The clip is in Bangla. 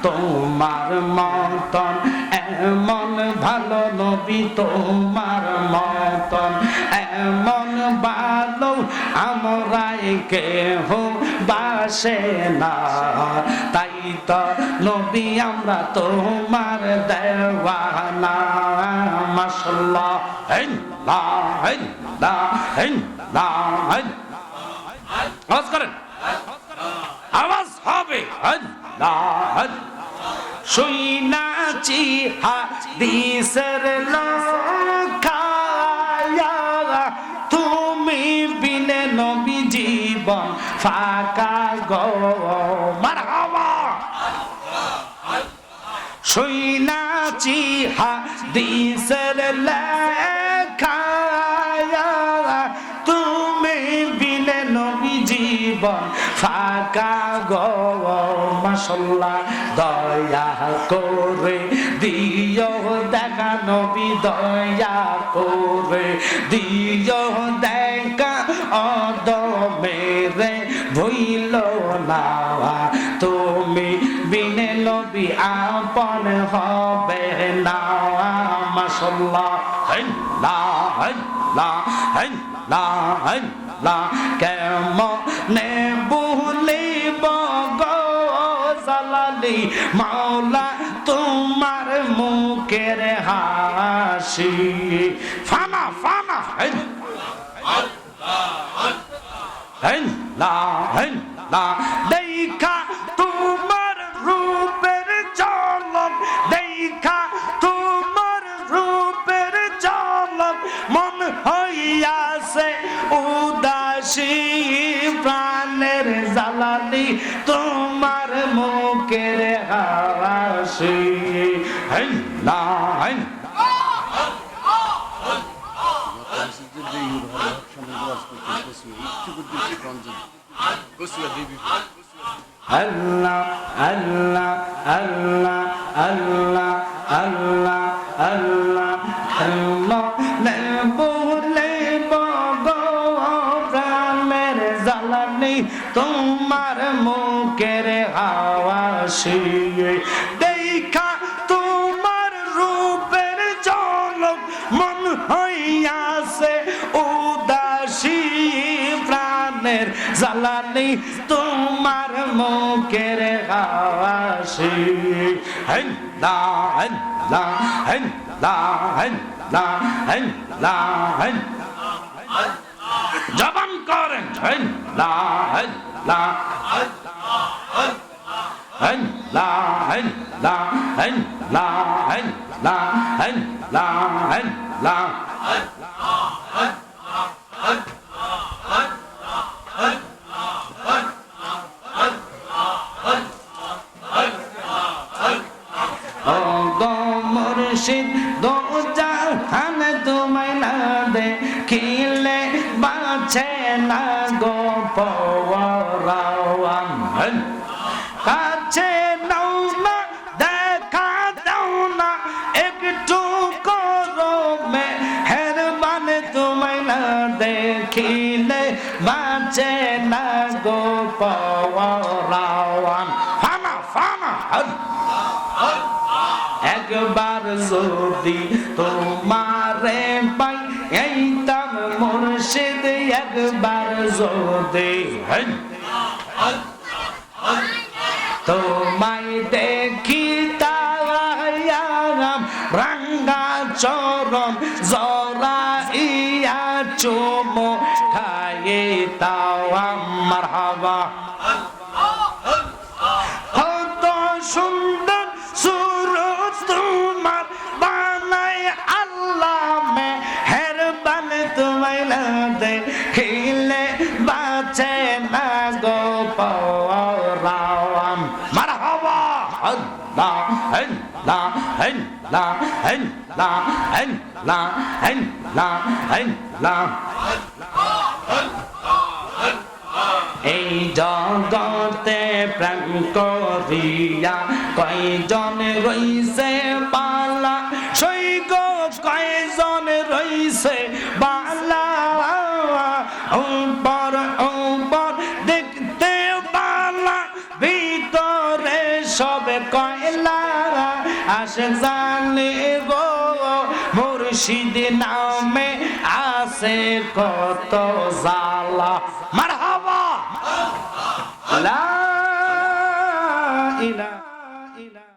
তোমার মতন এমন ভালো নবী, তোমার মতন এমন ভালো আমরাই কেহ বাসে না। তাই তো নবী আমরা তোমার দেওয়ানা। মাশাআল্লাহ। আওয়াজ করেন, আওয়াজ হবে। শুনাছি হাদিসের লেখায়া, তুমি বিনে নবী জীবন ফাঁকা গো। মারহাবা। শুনাছি হাদিসের লেখায়া, তুমি বিনে নবী জীবন ফাঁকা গো। মাশাআল্লাহ। দয়া করে দিও দেখা নবী, দয়া করে দিও দেখা অদমেরে ভুইল না। তুমি বিনে নবী আপন হবে না। মাশাআল্লাহ। কেমনে ভুলিব গো জালালি মাওলা তোমার মুখের হাসি। ফানা ফানা দেখা তোমার রূপের ঝলক, দেখা তোমার রূপের ঝলক মন হইয়াছে উদাসী। প্রাণের জালালি তোমার মুখের হাসি। আল্লাহ আল্লাহ আল্লাহ আল্লাহ আল্লাহ আল্লাহ বলে প্রাণের জ্বালানি তোমার মুখের হাসি। দেখা তোমার রূপের ঝলক মন হইয়াছে উদাসী। প্রাণের জ্বালানি তোমার মুখের হাসি। জবান করেন। মুর্শিদ দো জাহান তোমায় না দেখিলে বাঁচে না গো পরাওয়ান। কাছে নাও না দেখা দাও না একটু করো মেহেরবান, তোমায় না দেখিলে বাঁচে না গো পরাওয়ান। ফানা ফানা একবার যদি তোমারে পাই এইতাম মুর্শিদ, একবার যদি তোমায় দেখিতাম রাঙ্গা চরণ জড়াইয়া চুমো খাইতাম। মারহাবা। কত সুন্দর সুরত তোমার বানায় আল্লাহ মেহেরবান, তোমায় না দেখিলে বাঁচে না গো পরাওয়ান। মারহাবা। আল্লাহ আল্লাহ আল্লাহ আল্লাহ আল্লাহ আল্লাহ আল্লাহ। এই জগতে প্রেম করিয়া কয়জন রইছে বালা, সই গো কয়জন রইছে বালা। উপর উপর দেখতে বালা, ভিতর যাবে কয়লা আশিক জানে গো মুর্শিদ নামে আছে কত জ্বালা মারহাবা লা ইলাহা